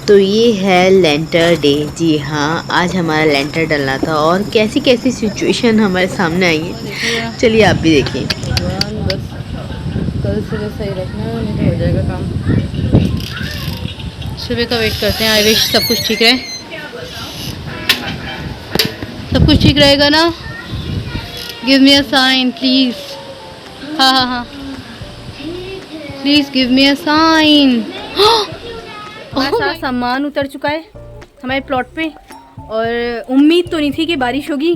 तो ये है लेंटर डे। जी हाँ, आज हमारा लेंटर डलना था और कैसी कैसी सिचुएशन हमारे सामने आई है, चलिए आप भी देखिए। भगवान बस कल सुबह सही रखना, नहीं तो हो जाएगा काम। सुबह का वेट करते हैं। आई विश सब कुछ ठीक रहे, सब कुछ ठीक रहेगा ना। Give me a sign please. हाँ हाँ हाँ, please give me a sign. सारा सामान उतर चुका है हमारे प्लॉट पे और उम्मीद तो नहीं थी कि बारिश होगी,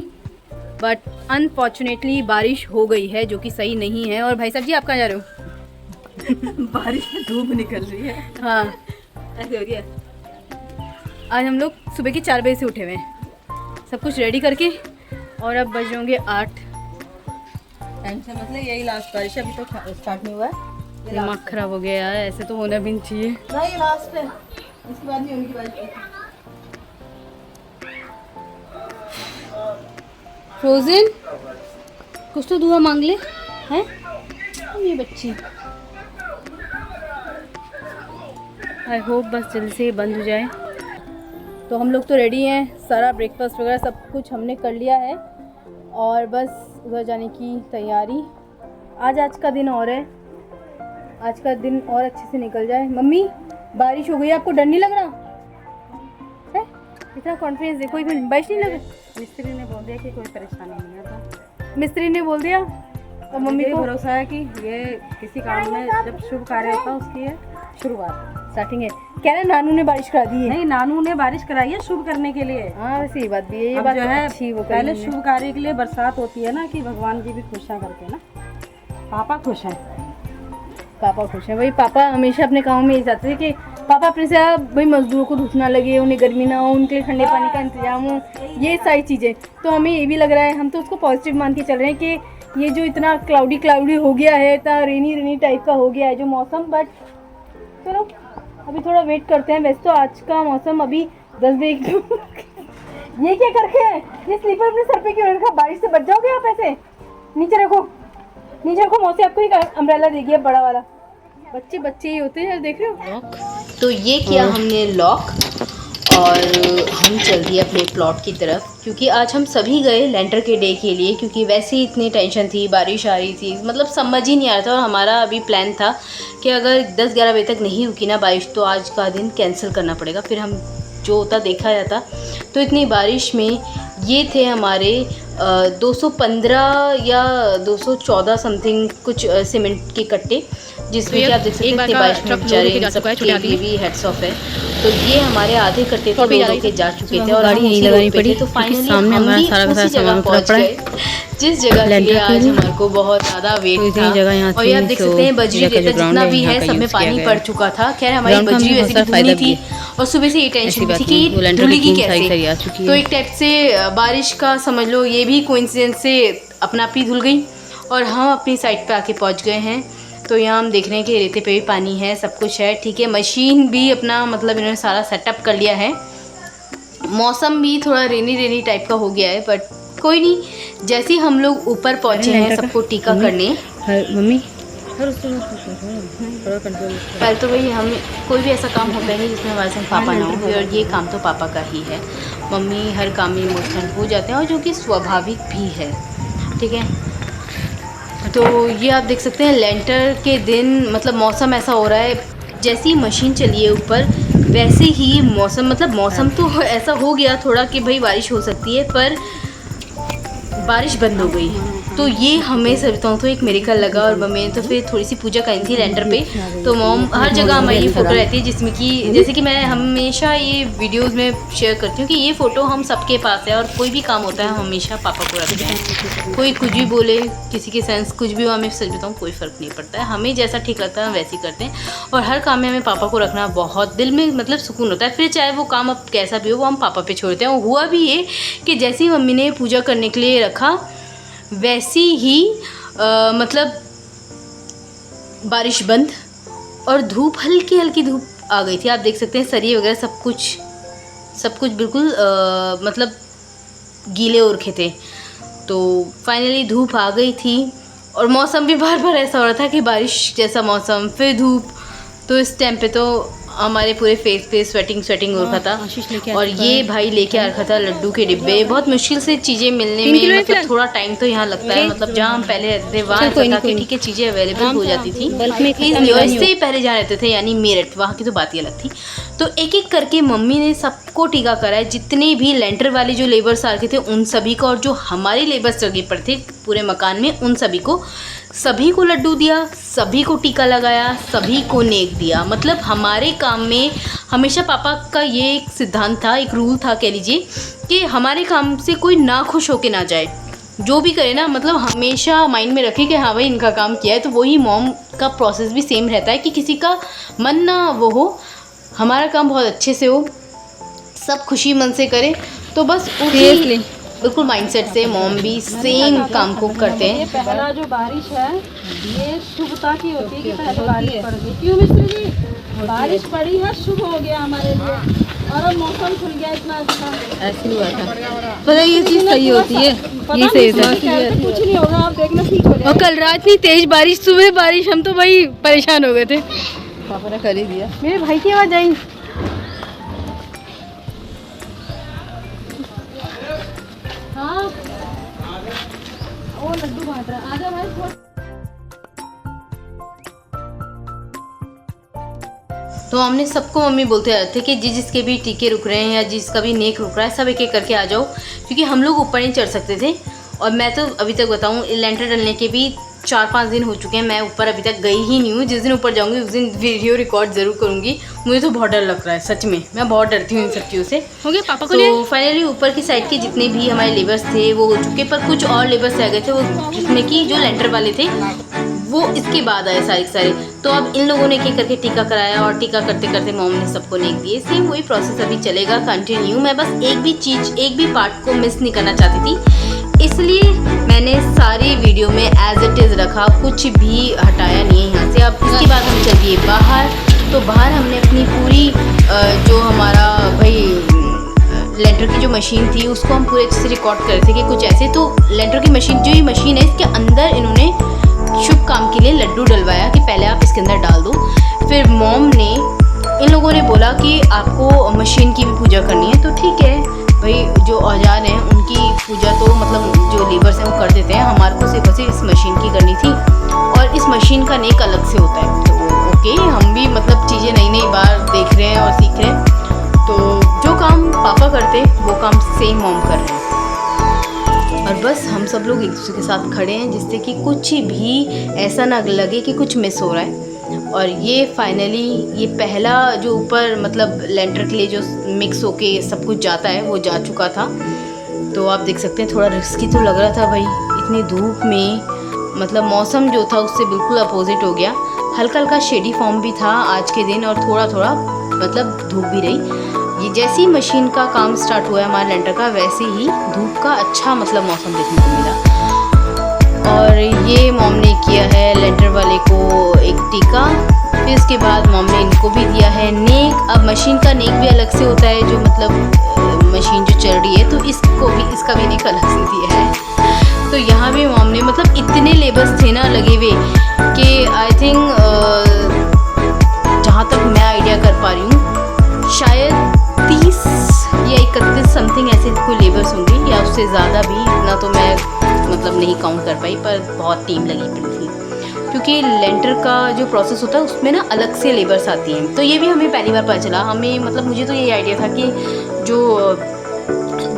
बट अनफॉर्चुनेटली बारिश हो गई है, जो कि सही नहीं है। और भाई साहब जी, आप कहाँ जा रहे हो? बारिश में धूप निकल रही है, हाँ, ऐसे हो रही है। आज हम लोग सुबह के 4 बजे से उठे हुए हैं, सब कुछ रेडी करके, और अब बज होंगे 8। टेंशन मतलब यही लास्ट बारिश है, अभी तो स्टार्ट नहीं हुआ है। दिमाग खराब हो गया यार, ऐसे तो होना भी नहीं चाहिए। नहीं, लास्ट है, इसके बाद नहीं होने की बारिश। फ्रोजन कुछ तो दुआ मांग ले हैं ये बच्ची। आई होप बस जल्दी से बंद हो जाए। तो हम लोग तो रेडी हैं, सारा ब्रेकफास्ट वगैरह सब कुछ हमने कर लिया है और बस उधर जाने की तैयारी। आज का दिन और है, आज का दिन और अच्छे से निकल जाए। मम्मी बारिश हो गई, आपको डर नहीं लग रहा है? इतना कॉन्फिडेंस देखो, कोई बारिश नहीं लग रहा। मिस्त्री ने बोल दिया कि कोई परेशानी नहीं है, मिस्त्री ने बोल दिया और मम्मी को भरोसा है कि ये किसी काम में जब शुभ कार्य होता है उसकी है शुरुआत, स्टार्टिंग है। कह रहे नानू ने बारिश करा दी है। नहीं, नानू ने बारिश कराई है शुभ करने के लिए। हाँ वैसे ये बात भी है, ये अब बात जो है अच्छी वो पहले शुभ कार्य के लिए बरसात होती है ना, कि भगवान जी भी खुश हैं करके ना। पापा खुश हैं, पापा खुश हैं। वही पापा हमेशा अपने काम में ये चाहते थे कि पापा अपने से भाई मजदूरों को धूप ना लगे, उन्हें गर्मी ना हो, उनके लिए ठंडे पानी का इंतजाम हो, ये सारी चीज़ें। तो हमें ये भी लग रहा है, हम तो उसको पॉजिटिव मान के चल रहे हैं कि ये जो इतना क्लाउडी हो गया है, इतना रेनी टाइप का हो गया है जो मौसम, बट चलो अभी थोड़ा वेट करते हैं। वैसे तो आज का मौसम अभी 10 बजे ये क्या करके है? ये स्लीपर अपने सर पे क्यों रखा? बारिश से बच जाओगे आप ऐसे। नीचे रखो, नीचे रखो, मौसी आपको ही अम्ब्रेला दे दिया बड़ा वाला। बच्चे ही होते हैं, देख रहे हो। तो ये किया हमने लॉक और हम चल दिए अपने प्लॉट की तरफ, क्योंकि आज हम सभी गए लेंटर के डे के लिए, क्योंकि वैसे ही इतनी टेंशन थी, बारिश आ रही थी, मतलब समझ ही नहीं आ रहा था। और हमारा अभी प्लान था कि अगर 10-11 बजे तक नहीं रुकी ना बारिश तो आज का दिन कैंसिल करना पड़ेगा, फिर हम जो होता देखा जाता। तो इतनी बारिश में ये थे हमारे 215 या 214 समथिंग कुछ सीमेंट के कट्टे, जिसमें कि आप देख सकते हैं बारिश में बेचारे सबके लिए भी हेड्स ऑफ है। तो ये हमारे आधे कट्टे तो लोगों के जा चुके थे और गाड़ी यहीं लगानी पड़ी, तो फाइनली सामने हम हमारा भी सारा उसी जगह पहुंच गए जिस जगह के लिए आज हमारे को बहुत ज़्यादा वेट था। और ये आप देख सकते हैं बजरी रेता जितना भी है सब में पानी पड़ चुका था। खैर हमारी बजरी वैसे भी धुली थी और सुबह से ये टेंशन थी कि धुलेगी कैसे। तो एक टाइप से बारिश का समझ लो ये भी कोइंसिडेंस से अपना आप ही धुल गई और हम अपनी साइड पे आके पहुंच गए हैं। तो यहाँ हम देख रहे हैं कि रेते पे भी पानी है, सब कुछ है ठीक है। मशीन भी अपना मतलब इन्होंने सारा सेटअप कर लिया है। मौसम भी थोड़ा रेनी टाइप का हो गया है, बट कोई नहीं, जैसे ही हम लोग ऊपर पहुँचे हैं सबको टीका करने। मम्मी पहले तो भाई हम कोई भी ऐसा काम होता है जिसमें हमारे संग पापा ना हो, और ये काम तो पापा का ही है। मम्मी हर काम में इमोशनल हो जाते हैं और जो कि स्वाभाविक भी है, ठीक है। तो ये आप देख सकते हैं लेंटर के दिन मतलब मौसम ऐसा हो रहा है, जैसी मशीन चली है ऊपर वैसे ही मौसम, मतलब मौसम तो ऐसा हो गया थोड़ा कि भाई बारिश हो सकती है, पर बारिश बंद हो गई। तो ये हमें सच बताऊँ तो एक मेरेकल लगा। और मम्मी ने तो फिर थोड़ी सी पूजा करी थी लेंटर पे। तो मॉम हर जगह हमारी ये फ़ोटो रहती है जिसमें कि जैसे कि मैं हमेशा ये वीडियोस में शेयर करती हूँ कि ये फ़ोटो हम सबके पास है और कोई भी काम होता है हम हमेशा पापा को रखते हैं। कोई कुछ भी बोले, किसी के सेंस कुछ भी हो, हमें सच बताऊँ कोई फ़र्क नहीं पड़ता है, हमें जैसा ठीक लगता है हम वैसे ही करते हैं। और हर काम में हमें पापा को रखना बहुत दिल में मतलब सुकून होता है। फिर चाहे वो काम अब कैसा भी हो वो हम पापा पे छोड़ते हैं। और हुआ भी ये कि जैसे ही मम्मी ने पूजा करने के लिए रखा वैसी ही मतलब बारिश बंद और धूप, हल्की धूप आ गई थी। आप देख सकते हैं सरिये वगैरह सब कुछ बिल्कुल मतलब गीले हो रखे थे। तो फाइनली धूप आ गई थी और मौसम भी बार बार ऐसा हो रहा था कि बारिश जैसा मौसम फिर धूप। तो इस टाइम पे तो हमारे पूरे फेस पे स्वेटिंग हो रखा था। और ये भाई लेके आ रखा था लड्डू के डिब्बे। बहुत मुश्किल से चीज़ें मिलने में मतलब थोड़ा टाइम तो यहाँ लगता है। मतलब जहाँ हम पहले रहते थे वहाँ ऐसा था कि ठीक है चीज़ें अवेलेबल हो जाती थी इजली। और इससे पहले जहाँ रहते थे यानी मेरठ, वहाँ की तो बात ही अलग थी। तो एक एक करके मम्मी ने सबको टीका कराया, जितने भी लेंटर वाले जो लेबर्स आ रखे थे उन सभी को, और जो हमारे लेबर्स जगह पर थे पूरे मकान में उन सभी को लड्डू दिया, सभी को टीका लगाया, सभी को नेक दिया। मतलब हमारे काम में हमेशा पापा का ये एक सिद्धांत था, एक रूल था कह लीजिए, कि हमारे काम से कोई ना खुश होके ना जाए। जो भी करे ना मतलब हमेशा माइंड में रखे कि हाँ भाई इनका काम किया है। तो वही मॉम का प्रोसेस भी सेम रहता है कि किसी का मन ना वो हो, हमारा काम बहुत अच्छे से हो, सब खुशी मन से करे। तो बस उसी बिल्कुल माइंडसेट से मॉम भी सेम काम को करते हैं। पहला जो बारिश है ये शुभता की होती है कि पहले बारिश पड़ गई। क्यों मिस्त्री जी? बारिश पड़ी है, शुभ हो गया हमारे लिए, और अब मौसम खुल गया इतना अच्छा। ऐसी हुआ था। पता ये चीज़ सही होती है, ये सही होता है। कुछ नहीं होगा, आप देखना ठीक हो जाएगा। और कल रात इतनी तेज बारिश, सुबह बारिश, हम तो भाई परेशान हो गए थे। पापा ने कर ही दिया। मेरे भाई की आवाज़ आई। हाँ वो लड्डू बांट रहा है, आजा भाई। तो हमने सबको मम्मी बोलते रहते थे कि जिसके भी टीके रुक रहे हैं या जिसका भी नेक रुक रहा है सब एक एक करके आ जाओ, क्योंकि हम लोग ऊपर नहीं चढ़ सकते थे। और मैं तो अभी तक बताऊँ लेंटर डलने के भी 4-5 दिन हो चुके हैं, मैं ऊपर अभी तक गई ही नहीं हूँ। जिस दिन ऊपर जाऊँगी उस दिन वीडियो रिकॉर्ड ज़रूर करूँगी। मुझे तो बहुत डर लग रहा है सच में, मैं बहुत डरती हूँ इन सब चीज़ों से। हो गया पापा को तो फाइनली ऊपर की साइड के जितने भी हमारे लेबर्स थे वो हो चुके, पर कुछ और लेबर्स रह गए थे, वो जिसमें कि जो लेंटर वाले थे वो इसके बाद आए सारे। तो अब इन लोगों ने एक करके टीका कराया, और टीका करते करते मॉम ने सबको नेक दिए। सेम वही प्रोसेस अभी चलेगा कंटिन्यू। मैं बस एक भी पार्ट को मिस नहीं करना चाहती थी, इसलिए मैंने सारी वीडियो में एज इट इज़ रखा, कुछ भी हटाया नहीं है यहाँ से। अब इसके बाद हम चलिए बाहर। तो बाहर हमने अपनी पूरी जो हमारा भाई लेंटर की जो मशीन थी उसको हम पूरे अच्छे से रिकॉर्ड कर रहे थे कि कुछ ऐसे। तो लेंटर की मशीन जो ये मशीन है इसके अंदर इन्होंने शुभ काम के लिए लड्डू डलवाया कि पहले आप इसके अंदर डाल दो। फिर मॉम ने इन लोगों ने बोला कि आपको मशीन की भी पूजा करनी है। तो ठीक है भाई, जो औजार हैं उनकी पूजा तो मतलब जो लेबर्स हैं वो कर देते हैं, हमारे को सिर्फ इस मशीन की करनी थी। और इस मशीन का नेक अलग से होता है। तो ओके, हम भी मतलब चीज़ें नई बार देख रहे हैं और सीख रहे हैं। तो जो काम पापा करते वो काम सेम मॉम कर रहे हैं। और बस हम सब लोग एक दूसरे के साथ खड़े हैं जिससे कि कुछ भी ऐसा ना लगे कि कुछ मिस हो रहा है। और ये फाइनली ये पहला जो ऊपर मतलब लेंटर के लिए जो मिक्स होके सब कुछ जाता है वो जा चुका था। तो आप देख सकते हैं थोड़ा रिस्की तो लग रहा था भाई, इतनी धूप में। मतलब मौसम जो था उससे बिल्कुल अपोजिट हो गया। हल्का शेडी फॉर्म भी था आज के दिन, और थोड़ा मतलब धूप भी रही। ये जैसे ही मशीन का काम स्टार्ट हुआ है हमारे लेंटर का, वैसे ही धूप का अच्छा मतलब मौसम देखने को मिला। और ये मॉम ने किया है लेंटर वाले को एक टीका, फिर उसके बाद मॉम ने इनको भी दिया है नेक। अब मशीन का नेक भी अलग से होता है, जो मतलब मशीन जो चल रही है तो इसका भी नेक अलग से दिया है। तो यहाँ भी मॉम ने मतलब इतने लेबर्स थे ना लगे हुए कि आई थिंक जहाँ तक मैं आइडिया कर पा रही हूँ शायद 30 या 31 समथिंग ऐसे कोई लेबर्स होंगे या उससे ज़्यादा भी। इतना तो मैं मतलब नहीं काउंट कर पाई, पर बहुत टीम लगी पड़ी थी, क्योंकि लेंटर का जो प्रोसेस होता है उसमें ना अलग से लेबर्स आती हैं। तो ये भी हमें पहली बार पता चला। हमें मतलब मुझे तो ये आइडिया था कि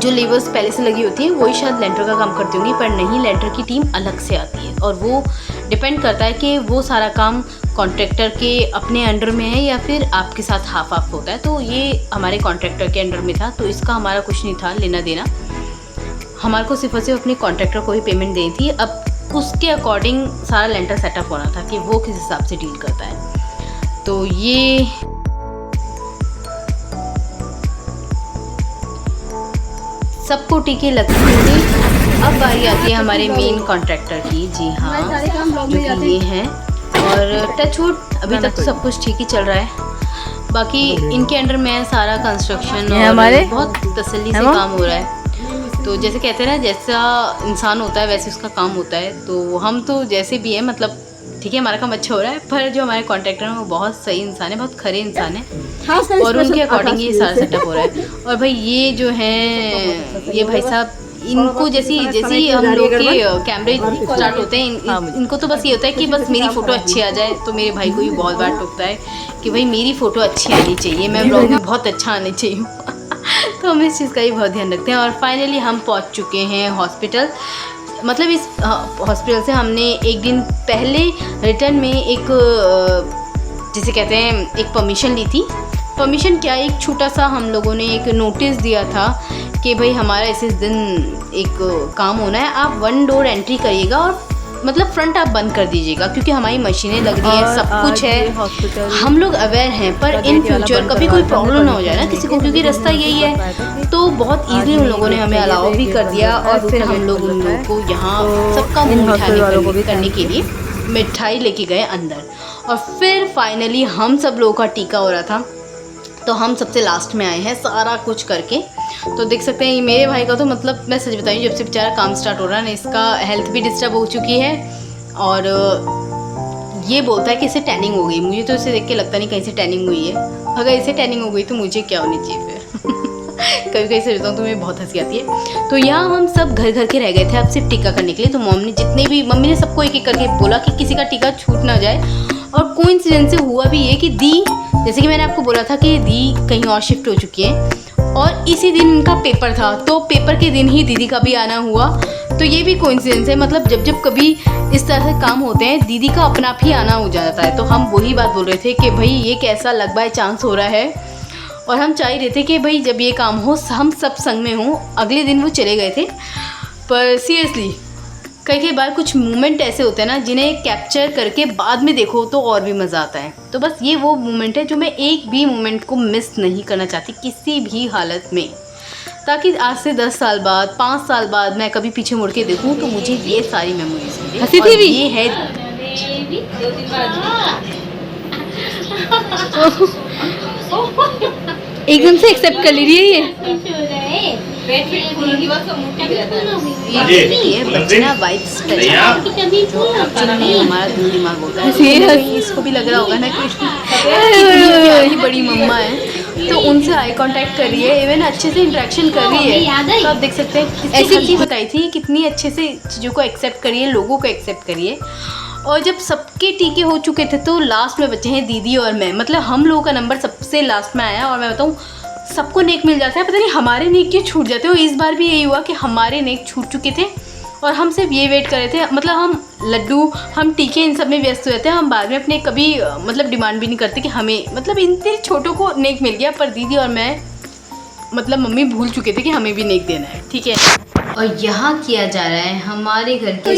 जो लेबर्स पहले से लगी होती हैं वही शायद लेंटर का काम करती होंगी, पर नहीं, लेंटर की टीम अलग से आती है। और वो डिपेंड करता है कि वो सारा काम कॉन्ट्रैक्टर के अपने अंडर में है या फिर आपके साथ हाफ होता है। तो ये हमारे कॉन्ट्रैक्टर के अंडर में था, तो इसका हमारा कुछ नहीं था लेना देना। हमारे को सिर्फ और सिर्फ अपने कॉन्ट्रैक्टर को ही पेमेंट देनी थी। अब उसके अकॉर्डिंग सारा लेंटर सेटअप होना था कि वो किस हिसाब से डील करता है। तो ये सबको टीके लगते होंगे। अब बारी आती है हमारे मेन कॉन्ट्रैक्टर की। जी हाँ, जो कि ये हैं। और टचवुड अभी तक तो सब कुछ ठीक ही चल रहा है। बाकी इनके अंडर में सारा कंस्ट्रक्शन और हमारे बहुत तसल्ली से काम हो रहा है। तो जैसे कहते हैं ना, जैसा इंसान होता है वैसे उसका काम होता है। तो हम तो जैसे भी हैं मतलब ठीक है, हमारा काम अच्छा हो रहा है, पर जो हमारे कॉन्ट्रैक्टर हैं वो बहुत सही इंसान है, बहुत खरे इंसान है, हाँ सर, और उनके special अकॉर्डिंग ये सारा सेटअप हो रहा है। और भाई ये जो हैं ये भाई साहब, इनको जैसी जैसी हम लोग के कैमरे स्टार्ट होते हैं इनको तो बस ये होता है कि बस मेरी फ़ोटो अच्छी आ जाए। तो मेरे भाई को भी बहुत बार टोकता है कि भाई मेरी फ़ोटो अच्छी आनी चाहिए, मैं ब्लॉग में बहुत अच्छा आनी चाहिए। तो हम इस चीज़ का ही बहुत ध्यान रखते हैं। और फाइनली हम पहुंच चुके हैं हॉस्पिटल। मतलब इस हॉस्पिटल से हमने एक दिन पहले रिटर्न में एक जिसे कहते हैं एक परमिशन ली थी। परमिशन क्या, एक छोटा सा हम लोगों ने एक नोटिस दिया था कि भाई हमारा इस दिन एक काम होना है, आप 1 डोर एंट्री करिएगा और मतलब फ्रंट आप बंद कर दीजिएगा, क्योंकि हमारी मशीनें लग रही है, सब कुछ है, हम लोग अवेयर हैं। पर इन फ्यूचर कभी कोई प्रॉब्लम ना हो जाए ना किसी को, क्योंकि रास्ता यही है। तो बहुत ईजिली उन लोगों ने हमें अलाउ भी कर दिया। और फिर हम लोग उन लोगों को यहाँ सबका मुँह मिठाई करने के लिए मिठाई लेके गए अंदर। और फिर फाइनली हम सब लोगों का टीका हो रहा था, तो हम सबसे लास्ट में आए हैं सारा कुछ करके। तो देख सकते हैं ये मेरे भाई का तो मतलब मैं सच बताऊँ, जब से बेचारा काम स्टार्ट हो रहा है ना, इसका हेल्थ भी डिस्टर्ब हो चुकी है। और ये बोलता है कि इसे टैनिंग हो गई। मुझे तो इसे देख के लगता नहीं कहीं से टैनिंग हुई है। अगर इसे टैनिंग हो गई तो मुझे क्या होनी चाहिए फिर। कभी कभी सोचता हूँ तो मुझे बहुत हंसी आती है। तो यहाँ हम सब घर घर के रह गए थे अब सिर्फ टीका करने के लिए। तो मम्मी ने सबको एक एक करके बोला कि किसी का टीका छूट ना जाए। और कोइंसिडेंस से हुआ भी ये कि दी, जैसे कि मैंने आपको बोला था कि दी कहीं और शिफ्ट हो चुकी है, और इसी दिन उनका पेपर था, तो पेपर के दिन ही दीदी का भी आना हुआ। तो ये भी कोइंसिडेंस है, मतलब जब कभी इस तरह से काम होते हैं दीदी का अपना आप ही आना हो जाता है। तो हम वही बात बोल रहे थे कि भाई ये कैसा लग बाय चांस हो रहा है। और हम चाह रहे थे कि भाई जब ये काम हो हम सब संग में हों। अगले दिन वो चले गए थे, पर सीरियसली कई बार कुछ मोमेंट ऐसे होते हैं ना जिन्हें कैप्चर करके बाद में देखो तो और भी मज़ा आता है। तो बस ये वो मोमेंट है जो मैं एक भी मोमेंट को मिस नहीं करना चाहती किसी भी हालत में, ताकि आज से 10 साल बाद 5 साल बाद मैं कभी पीछे मुड़ के देखूँ तो मुझे ये सारी मेमोरीज मिले। हंसी थी भी ये है एकदम से एक्सेप्ट कर ली रही है ये। ये बचना वाइब्स हमारा दिल दिमाग होता है। इसको भी लग रहा होगा ना कि कितनी बड़ी मम्मा है, तो उनसे आई कांटेक्ट कर रही है, इवन अच्छे से इंटरेक्शन कर रही है। तो आप देख सकते हैं ऐसी हंसी बताई थी, कितनी अच्छे से चीज़ों को एक्सेप्ट करिए, लोगों को एक्सेप्ट करिए। और जब सबके टीके हो चुके थे तो लास्ट में बचे हैं दीदी और मैं, मतलब हम लोगों का नंबर सबसे लास्ट में आया। और मैं बताऊँ सबको नेक मिल जाता है, पता नहीं हमारे नेक क्यों छूट जाते हो। इस बार भी यही हुआ कि हमारे नेक छूट चुके थे और हम सिर्फ ये वेट कर रहे थे। मतलब हम लड्डू, हम टीके, इन सब में व्यस्त हो जाते हैं। हम बाद में अपने कभी मतलब डिमांड भी नहीं करते कि हमें, मतलब इतने छोटों को नेक मिल गया, पर दीदी और मैं मतलब मम्मी भूल चुके थे कि हमें भी नेक देना है, ठीक है। और यहाँ किया जा रहा है हमारे घर के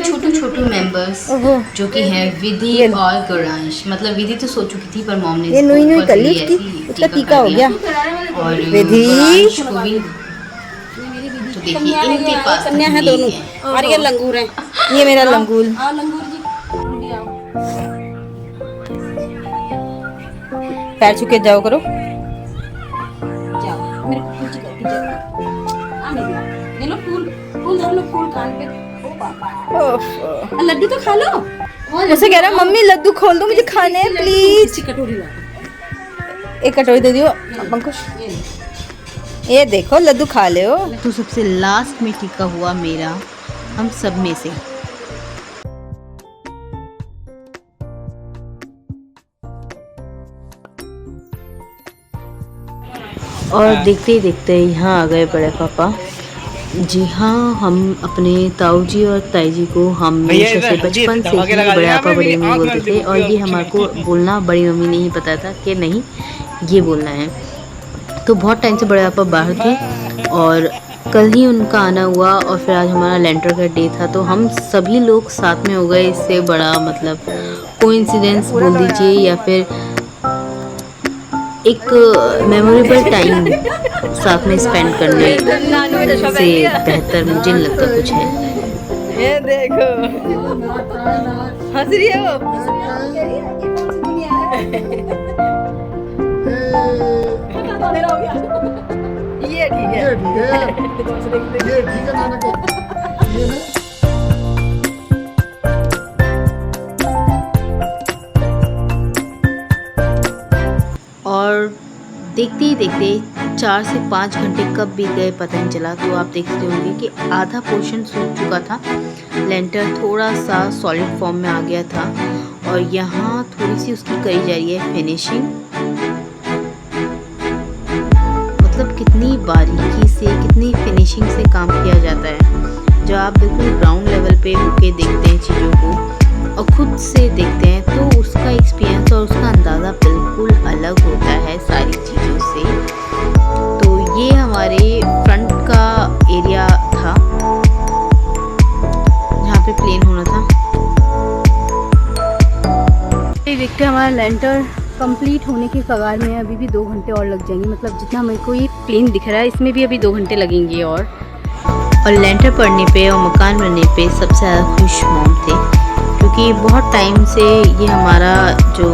सबसे छोटे मेंबर्स, जो कि हैं विधि और गौरांश। मतलब विधि तो सो चुकी थी, पर मॉम ने ये नोई कर ली उसका टीका हो गया। और विधि को भी तो देखिए इनके पास कन्या है दोनों, और ये लंगूर है। ये मेरा लंगूल। आओ लंगूर जी, आओ। पैर छू के जाओ करो। जाओ मेरे को पूछ ले लो फूल फूल धर लो, फूल कान पे। ओ पापा लड्डू तो खा लो। जैसे कह रहा मम्मी लड्डू खोल दो, मुझे खाने हैं प्लीज। कटोरी ला, एक कटोरी दे दियो पंकुश। ये देखो लड्डू खा ले हो। तो सबसे लास्ट में टीका हुआ मेरा, हम सब में से। और देखते ही देखते यहाँ आ गए बड़े पापा। जी हाँ, हम अपने ताऊ जी और ताई जी को हमेशा से बचपन से ही बड़े पापा बड़ी मम्मी बोलते थे। और ये हमारे को बोलना बड़ी मम्मी ने ही पता था कि नहीं ये बोलना है। तो बहुत टाइम से बड़े पापा बाहर थे और कल ही उनका आना हुआ। और फिर आज हमारा लेंटर का डे था, तो हम सभी लोग साथ में हो गए। इससे बड़ा मतलब कोइंसिडेंस बोल दीजिए या फिर एक मेमोरेबल टाइम साथ में स्पेंड करने से बेहतर मुझे नहीं लगता कुछ है। ये देखो हंस रही है वो। ये ठीक है। देखते ही देखते 4 से 5 घंटे कब बीत गए पता नहीं चला। तो आप देखते होंगे कि आधा पोर्शन सूख चुका था, लेंटर थोड़ा सा सॉलिड फॉर्म में आ गया था और यहाँ थोड़ी सी उसकी करी जा रही है फिनिशिंग। मतलब कितनी बारीकी से, कितनी फिनिशिंग से काम किया जाता है। जब आप बिल्कुल ग्राउंड लेवल पे होके देखते हैं चीज़ों को और ख़ुद से देखते हैं तो उसका एक्सपीरियंस और उसका अंदाज़ा बिल्कुल अलग होता है सारी चीज़ों से। तो ये हमारे फ्रंट का एरिया था जहाँ पे प्लेन होना था। ये देखते हैं हमारा लेंटर कंप्लीट होने के कगार में है। अभी भी 2 घंटे और लग जाएंगे, मतलब जितना मेरे को ये प्लेन दिख रहा है इसमें भी अभी 2 घंटे लगेंगे। और लेंटर पड़ने पे और मकान बनने पे सबसे ज़्यादा खुश मॉम थे, क्योंकि बहुत टाइम से ये हमारा जो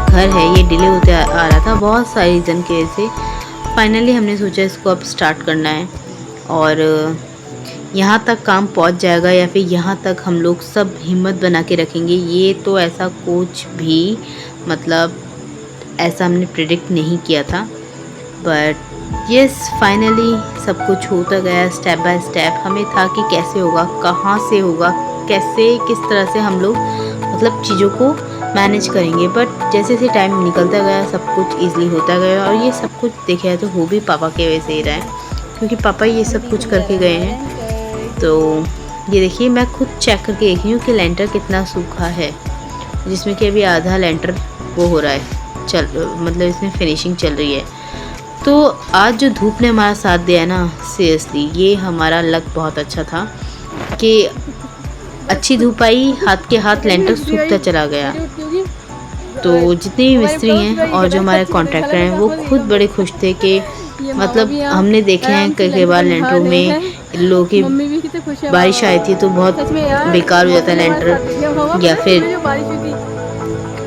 घर है ये डिले होते आ रहा था बहुत सारी रीज़न की वजह से। फाइनली हमने सोचा इसको अब स्टार्ट करना है और यहाँ तक काम पहुँच जाएगा या फिर यहाँ तक हम लोग सब हिम्मत बना के रखेंगे। ये तो ऐसा कुछ भी मतलब ऐसा हमने प्रेडिक्ट नहीं किया था, बट यस फाइनली सब कुछ होता गया स्टेप बाय स्टेप। हमें था कि कैसे होगा, कहाँ से होगा, कैसे किस तरह से हम लोग मतलब चीज़ों को मैनेज करेंगे, बट जैसे जैसे टाइम निकलता गया सब कुछ ईज़िली होता गया। और ये सब कुछ देखे जाए तो हो भी पापा के वजह से ही रहा है, क्योंकि पापा ये सब कुछ करके गए हैं। तो ये देखिए मैं खुद चेक करके देख रही हूँ कि लेंटर कितना सूखा है, जिसमें कि अभी आधा लेंटर वो हो रहा है मतलब इसमें फिनिशिंग चल रही है। तो आज जो धूप ने हमारा साथ दिया है ना, सीरियसली ये हमारा लक बहुत अच्छा था कि अच्छी धूप आई, हाथ के हाथ लेंटर सूखता चला गया। तो जितने भी मिस्त्री हैं और जो हमारे कॉन्ट्रैक्टर हैं वो खुद बड़े खुश थे कि मतलब हमने देखे हैं कई बार लेंटरों में लोगों की बारिश आई थी तो बहुत बेकार हो जाता है लेंटर, या फिर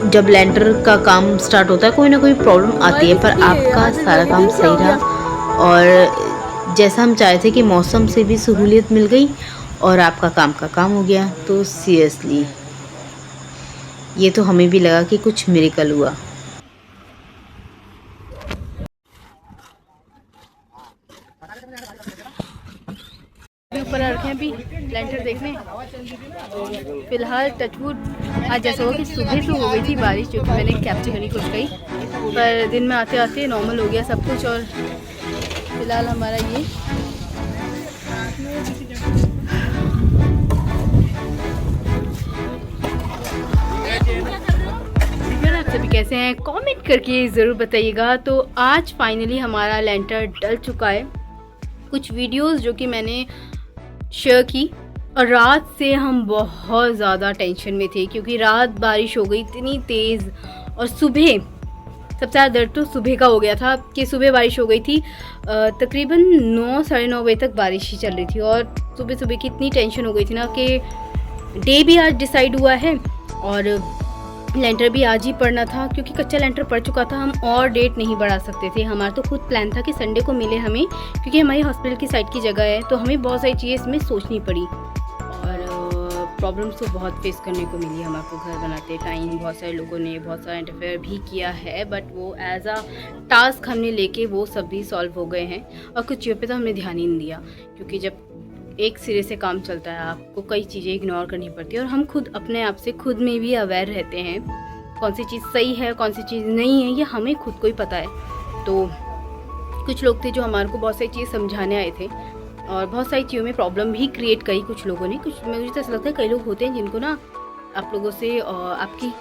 जब लेंटर का काम स्टार्ट होता है कोई ना कोई प्रॉब्लम आती है। पर आपका सारा काम सही रहा और जैसा हम चाहते थे कि मौसम से भी सहूलियत मिल गई और आपका काम का काम हो गया। तो सीरियसली ये तो हमें भी लगा कि कुछ मिरेकल हुआ। ऊपर रखे हैं अभी लेंटर देखने। तो फिलहाल टचवुड आज जैसा हुआ कि सुबह तो हो गई थी बारिश, जो कि मैंने कैप्चर करने की कोशिश करी, पर दिन में आते आते नॉर्मल हो गया सब कुछ। और फिलहाल हमारा ये आप सभी कैसे हैं कमेंट करके ज़रूर बताइएगा। तो आज फाइनली हमारा लेंटर डल चुका है। कुछ वीडियोस जो कि मैंने शेयर की, और रात से हम बहुत ज़्यादा टेंशन में थे क्योंकि रात बारिश हो गई इतनी तेज़, और सुबह सबसे ज़्यादा दर्द तो सुबह का हो गया था कि सुबह बारिश हो गई थी। तकरीबन 9 साढ़े 9 बजे तक बारिश ही चल रही थी और सुबह सुबह की इतनी टेंशन हो गई थी ना कि डे भी आज डिसाइड हुआ है और लेंटर भी आज ही पड़ना था, क्योंकि कच्चा लेंटर पड़ चुका था। हम और डेट नहीं बढ़ा सकते थे। हमारा तो खुद प्लान था कि संडे को मिले हमें, क्योंकि हमारी हॉस्पिटल की साइड की जगह है, तो हमें बहुत सारी चीज़ें इसमें सोचनी पड़ी और प्रॉब्लम्स तो बहुत फेस करने को मिली हमारे को घर बनाते टाइम। बहुत सारे लोगों ने बहुत सारा इंटरफेयर भी किया है, बट वो एज अ टास्क हमने लेके वो सब भी सॉल्व हो गए हैं। और कुछ चीज़ों पर तो हमने ध्यान ही नहीं दिया, क्योंकि जब एक सिरे से काम चलता है आपको कई चीज़ें इग्नोर करनी पड़ती है। और हम खुद अपने आप से खुद में भी अवेयर रहते हैं कौन सी चीज़ सही है कौन सी चीज़ नहीं है, ये हमें खुद को ही पता है। तो कुछ लोग थे जो हमारे को बहुत सारी चीज़ समझाने आए थे और बहुत सारी चीज़ों में प्रॉब्लम भी क्रिएट करी कुछ लोगों ने। कुछ मुझे तो ऐसा लगता है कई लोग होते हैं जिनको ना आप लोगों से आपकी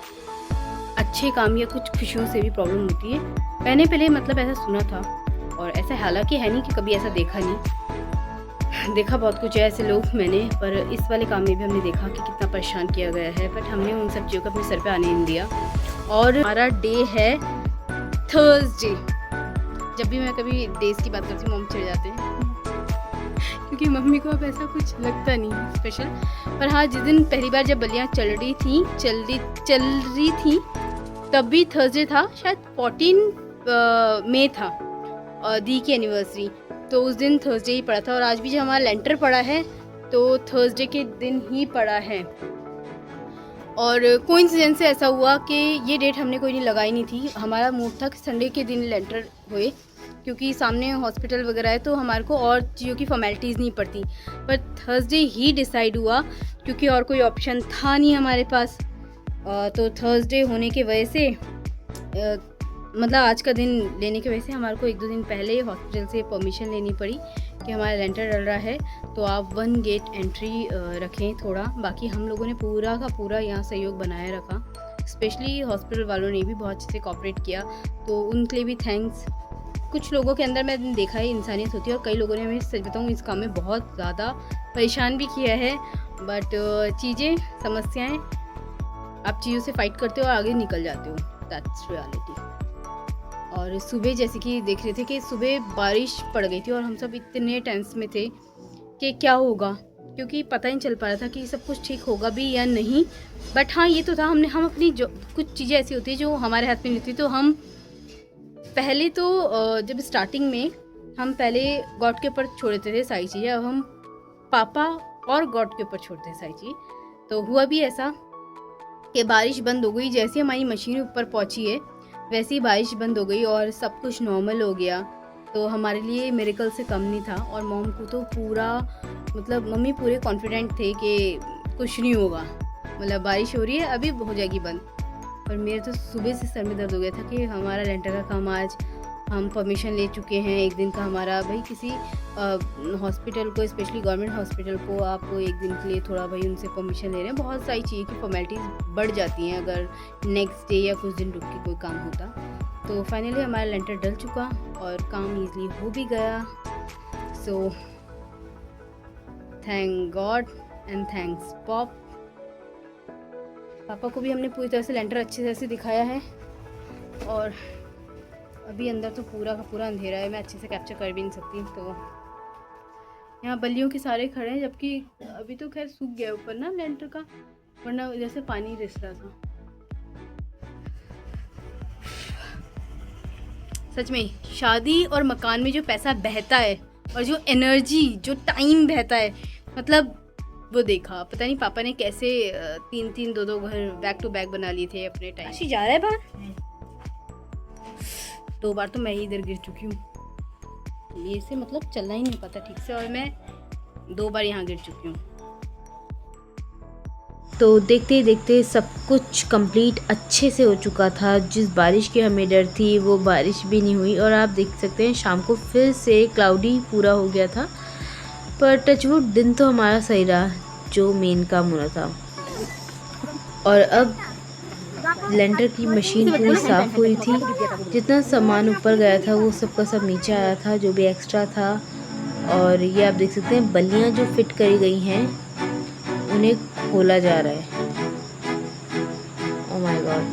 अच्छे काम या कुछ खुशियों से भी प्रॉब्लम होती है। मैंने पहले मतलब ऐसा सुना था, और ऐसा हालांकि है नहीं कि कभी ऐसा देखा नहीं, देखा बहुत कुछ है ऐसे लोग मैंने, पर इस वाले काम में भी हमने देखा कि कितना परेशान किया गया है। बट हमने उन सब चीज़ों को अपने सर पे आने नहीं दिया। और हमारा डे है थर्सडे। जब भी मैं कभी डेज की बात करती हूँ मम्मी चिढ़ जाते हैं क्योंकि मम्मी को अब ऐसा कुछ लगता नहीं है स्पेशल। पर हाँ, जिस दिन पहली बार जब बलियाँ चल रही थी तब भी थर्सडे था, शायद 14 मई था दी की एनिवर्सरी, तो उस दिन थर्सडे ही पड़ा था। और आज भी जब हमारा लेंटर पड़ा है तो थर्सडे के दिन ही पड़ा है। और कोइंसिडेंस से ऐसा हुआ कि ये डेट हमने कोई नहीं लगाई नहीं थी। हमारा मूड था कि संडे के दिन लेंटर हुए, क्योंकि सामने हॉस्पिटल वगैरह है तो हमारे को और चीज़ों की फॉर्मेलिटीज़ नहीं पड़ती। पर थर्सडे ही डिसाइड हुआ, क्योंकि और कोई ऑप्शन था नहीं हमारे पास। तो थर्सडे होने की वजह से मतलब आज का दिन लेने की वजह से हमारे को 1-2 दिन पहले हॉस्पिटल से परमिशन लेनी पड़ी कि हमारा लेंटर डल रहा है, तो आप 1 गेट एंट्री रखें थोड़ा। बाकी हम लोगों ने पूरा का पूरा यहाँ सहयोग बनाए रखा। स्पेशली हॉस्पिटल वालों ने भी बहुत अच्छे से कोऑपरेट किया, तो उनके लिए भी थैंक्स। कुछ लोगों के अंदर मैंने देखा है इंसानियत होती है, और कई लोगों ने हमें सच बताऊँ इस काम में बहुत ज़्यादा परेशान भी किया है। बट चीज़ें, समस्याएँ, आप चीज़ों से फाइट करते हो और आगे निकल जाते हो, दैट्स रियलिटी। और सुबह जैसे कि देख रहे थे कि सुबह बारिश पड़ गई थी और हम सब इतने टेंस में थे कि क्या होगा, क्योंकि पता ही नहीं चल पा रहा था कि सब कुछ ठीक होगा भी या नहीं। बट हाँ, ये तो था, हम अपनी जो कुछ चीज़ें ऐसी होती है जो हमारे हाथ में नहीं होती, तो हम पहले तो जब स्टार्टिंग में हम पहले गॉड के ऊपर छोड़ देते थे सारी चीज़ें, अब हम पापा और गॉड के ऊपर छोड़ते हैं सारी चीज़। तो हुआ भी ऐसा कि बारिश बंद हो गई, जैसे हमारी मशीन ऊपर पहुंची है वैसे ही बारिश बंद हो गई और सब कुछ नॉर्मल हो गया। तो हमारे लिए मिरेकल से कम नहीं था। और मॉम को तो पूरा, मतलब मम्मी पूरे कॉन्फिडेंट थे कि कुछ नहीं होगा, मतलब बारिश हो रही है अभी हो जाएगी बंद। और मेरे तो सुबह से सर में दर्द हो गया था कि हमारा लेंटर का काम आज हम परमिशन ले चुके हैं 1 दिन का हमारा। भाई किसी हॉस्पिटल को, स्पेशली गवर्नमेंट हॉस्पिटल को आप 1 दिन के लिए थोड़ा भाई उनसे परमिशन ले रहे हैं, बहुत सारी चीज़ें की फॉर्मेलिटीज़ बढ़ जाती हैं अगर नेक्स्ट डे या कुछ दिन रुक के कोई काम होता। तो फाइनली हमारा लेंटर डल चुका और काम ईज़िली हो भी गया। So thank God and thanks pop. पापा को भी हमने पूरी तरह से लेंटर अच्छे से दिखाया है, और अभी अंदर तो पूरा का पूरा अंधेरा है, मैं अच्छे से कैप्चर कर भी नहीं सकती। तो यहाँ बल्लियों के सारे खड़े हैं, जबकि अभी तो खैर सूख गया ऊपर ना लेंटर का, वरना जैसे पानी रिस रहा था। सच में शादी और मकान में जो पैसा बहता है और जो एनर्जी, जो टाइम बहता है, मतलब वो देखा। पता नहीं पापा ने कैसे 3-3, 2-2 घर बैक टू बैक बना लिए थे अपने टाइम। जा रहा है बाहर 2 बार तो मैं ही इधर गिर चुकी हूँ, ये से मतलब चलना ही नहीं पता ठीक से, और मैं 2 बार यहाँ गिर चुकी हूँ। तो देखते देखते सब कुछ कंप्लीट अच्छे से हो चुका था। जिस बारिश की हमें डर थी वो बारिश भी नहीं हुई, और आप देख सकते हैं शाम को फिर से क्लाउडी पूरा हो गया था। पर टचवुड दिन तो हमारा सही रहा, जो मेन काम होना था। और अब लेंटर की मशीन पूरी साफ़ हुई थी, जितना सामान ऊपर गया था वो सब का सब नीचे आया था, जो भी एक्स्ट्रा था। और ये आप देख सकते हैं बल्लियाँ जो फिट करी गई हैं उन्हें खोला जा रहा है। Oh my God.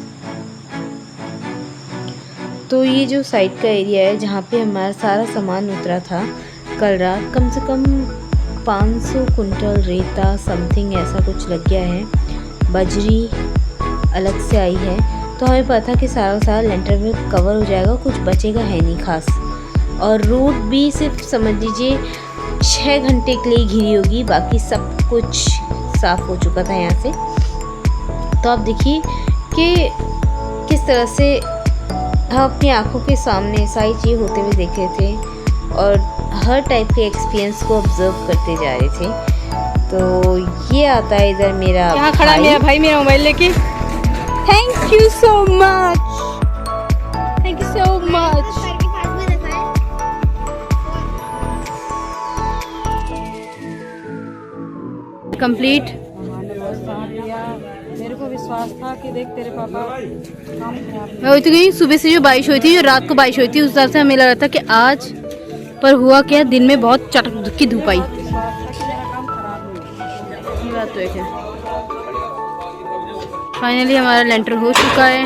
तो ये जो साइड का एरिया है जहाँ पे हमारा सारा सामान उतरा था कल रात, कम से कम 500 कुंटल रेता समथिंग ऐसा कुछ लग गया है। बजरी अलग से आई है, तो हमें पता था कि सारा लेंटर में कवर हो जाएगा, कुछ बचेगा है नहीं खास। और रोड भी सिर्फ समझ लीजिए 6 घंटे के लिए घिरी होगी, बाकी सब कुछ साफ़ हो चुका था यहाँ से। तो आप देखिए कि किस तरह से हम अपनी आँखों के सामने सारी चीज़ होते हुए देख रहे थे और हर टाइप के एक्सपीरियंस को ऑब्जर्व करते जा रहे थे। तो ये आता है इधर मेरा यहाँ खड़ा मेरा भाई, मेरा मोबाइल लेके। Thank you so much, thank you so much. Complete. मेरे को विश्वास था कि देख तेरे पापा काम खराब। मैं वही तो गई, सुबह से जो बारिश हुई थी, जो रात को बारिश हुई थी, उस हिसाब से हमें लग रहा था कि आज, पर हुआ क्या, दिन में बहुत चटक की धूप आई। ये बात तो है। फाइनली हमारा लेंटर हो चुका है।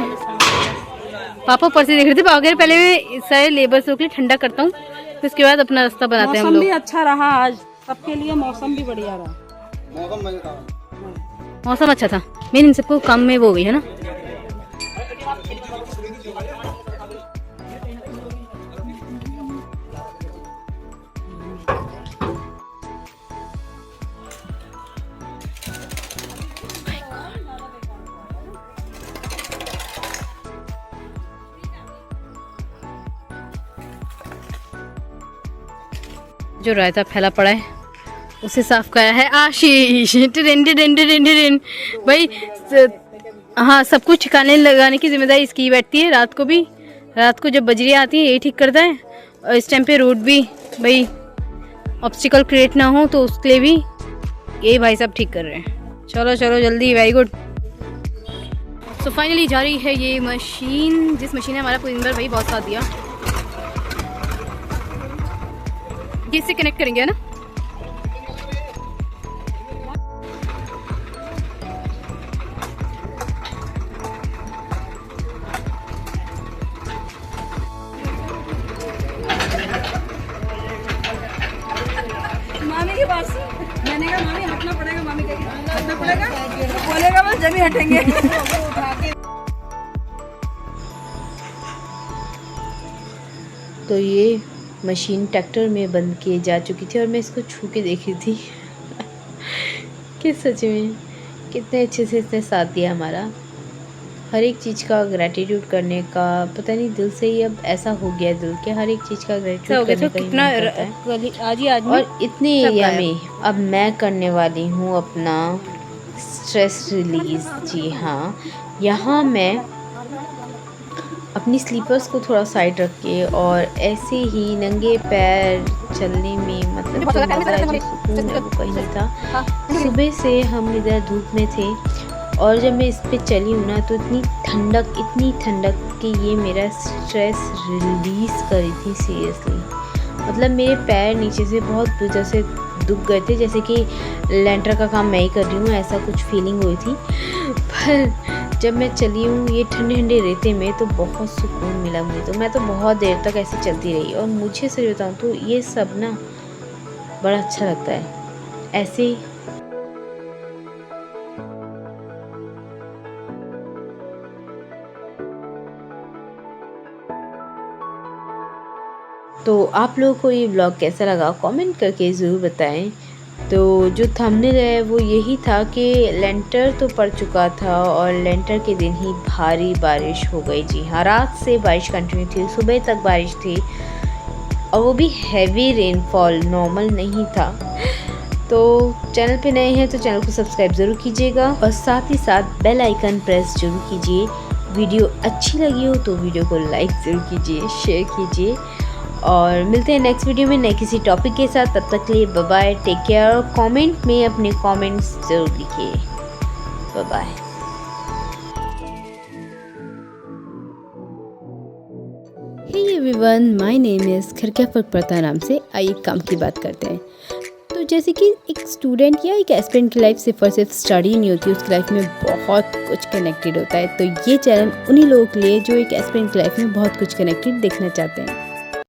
पापा ऊपर से देख रहे थे, पापा पहले मैं सारे लेबर्स के लिए ठंडा करता हूँ, फिर उसके बाद अपना रास्ता बनाते हैं हम मौसम लोग। भी अच्छा रहा आज, सबके लिए मौसम भी बढ़िया रहा। मौसम अच्छा था, मेन इन सबको काम में वो हो गई है ना। जो रायता फैला पड़ा है उसे साफ करा है आशीष। टिरिन भाई हाँ, सब कुछ ठिकाने लगाने की जिम्मेदारी इसकी बैठती है। रात को जब बजरियाँ आती है यही ठीक करता है, और इस टाइम पे रोड भी भाई ऑब्स्टिकल क्रिएट ना हो तो उसके लिए भी यही भाई साहब ठीक कर रहे हैं। चलो जल्दी, वेरी गुड। सो फाइनली जा रही है ये मशीन, जिस मशीन ने हमारा पूरी दिन भर भाई बहुत साथ दिया। ये इससे कनेक्ट करेंगे है ना। मामी के पास मैंने कहा मामी हटना पड़ेगा, मामी कहेगी हटना पड़ेगा, बोलेगा बस जब ही हटेंगे। तो ये मशीन ट्रैक्टर में बंद किए जा चुकी थी और मैं इसको छू के देखी थी कि सच में कितने अच्छे से इसने साथ दिया हमारा। हर एक चीज़ का ग्रैटिट्यूड करने का पता नहीं दिल से ही अब ऐसा हो गया दिल के, हर एक चीज़ का ग्रैटिट्यूड करने का कितना आज और इतने एरिया में अब मैं करने वाली हूँ अपना स्ट्रेस रिलीज। जी हाँ, यहाँ मैं अपनी स्लीपर्स को थोड़ा साइड रख के और ऐसे ही नंगे पैर चलने में मतलब जो मज़ा है, जो सुकून है वो कहीं नहीं था। सुबह से हम इधर धूप में थे और जब मैं इस पे चली हूँ ना तो इतनी ठंडक कि ये मेरा स्ट्रेस रिलीज़ करी थी सीरियसली। मतलब मेरे पैर नीचे से बहुत वजह से दुख गए थे, जैसे कि लेंटर का काम मैं ही कर रही हूँ, ऐसा कुछ फीलिंग हुई थी। पर जब मैं चली हूँ ये ठंडे रेते में तो बहुत सुकून मिला मुझे। तो मैं तो बहुत देर तक ऐसे चलती रही और मुझे सच बताऊँ तो ये सब ना बड़ा अच्छा लगता है ऐसे। तो आप लोगों को ये ब्लॉग कैसा लगा कमेंट करके ज़रूर बताएं। तो जो थंबनेल है वो यही था कि लेंटर तो पड़ चुका था और लेंटर के दिन ही भारी बारिश हो गई। जी हाँ, रात से बारिश कंटिन्यू थी, सुबह तक बारिश थी और वो भी हैवी रेनफॉल, नॉर्मल नहीं था। तो चैनल पे नए हैं तो चैनल को सब्सक्राइब ज़रूर कीजिएगा और साथ ही साथ बेल आइकन प्रेस जरूर कीजिए। वीडियो अच्छी लगी हो तो वीडियो को लाइक ज़रूर कीजिए, शेयर कीजिए और मिलते हैं नेक्स्ट वीडियो में नए किसी टॉपिक के साथ। तब तक के लिए बाय बाय, टेक केयर और कमेंट में अपने कमेंट्स ज़रूर लिखिए। Bye bye. Hey everyone, my name is घर क्या फ़र्क पड़ता नाम से आइए काम की बात करते हैं। तो जैसे कि एक स्टूडेंट या एक एस्पिरेंट की लाइफ सिर्फ और सिर्फ स्टडी नहीं होती, उसकी लाइफ में बहुत कुछ कनेक्टेड होता है। तो ये चैनल उन्हीं लोगों के लिए जो एक एस्पिरेंट की लाइफ में बहुत कुछ कनेक्टेड देखना चाहते हैं।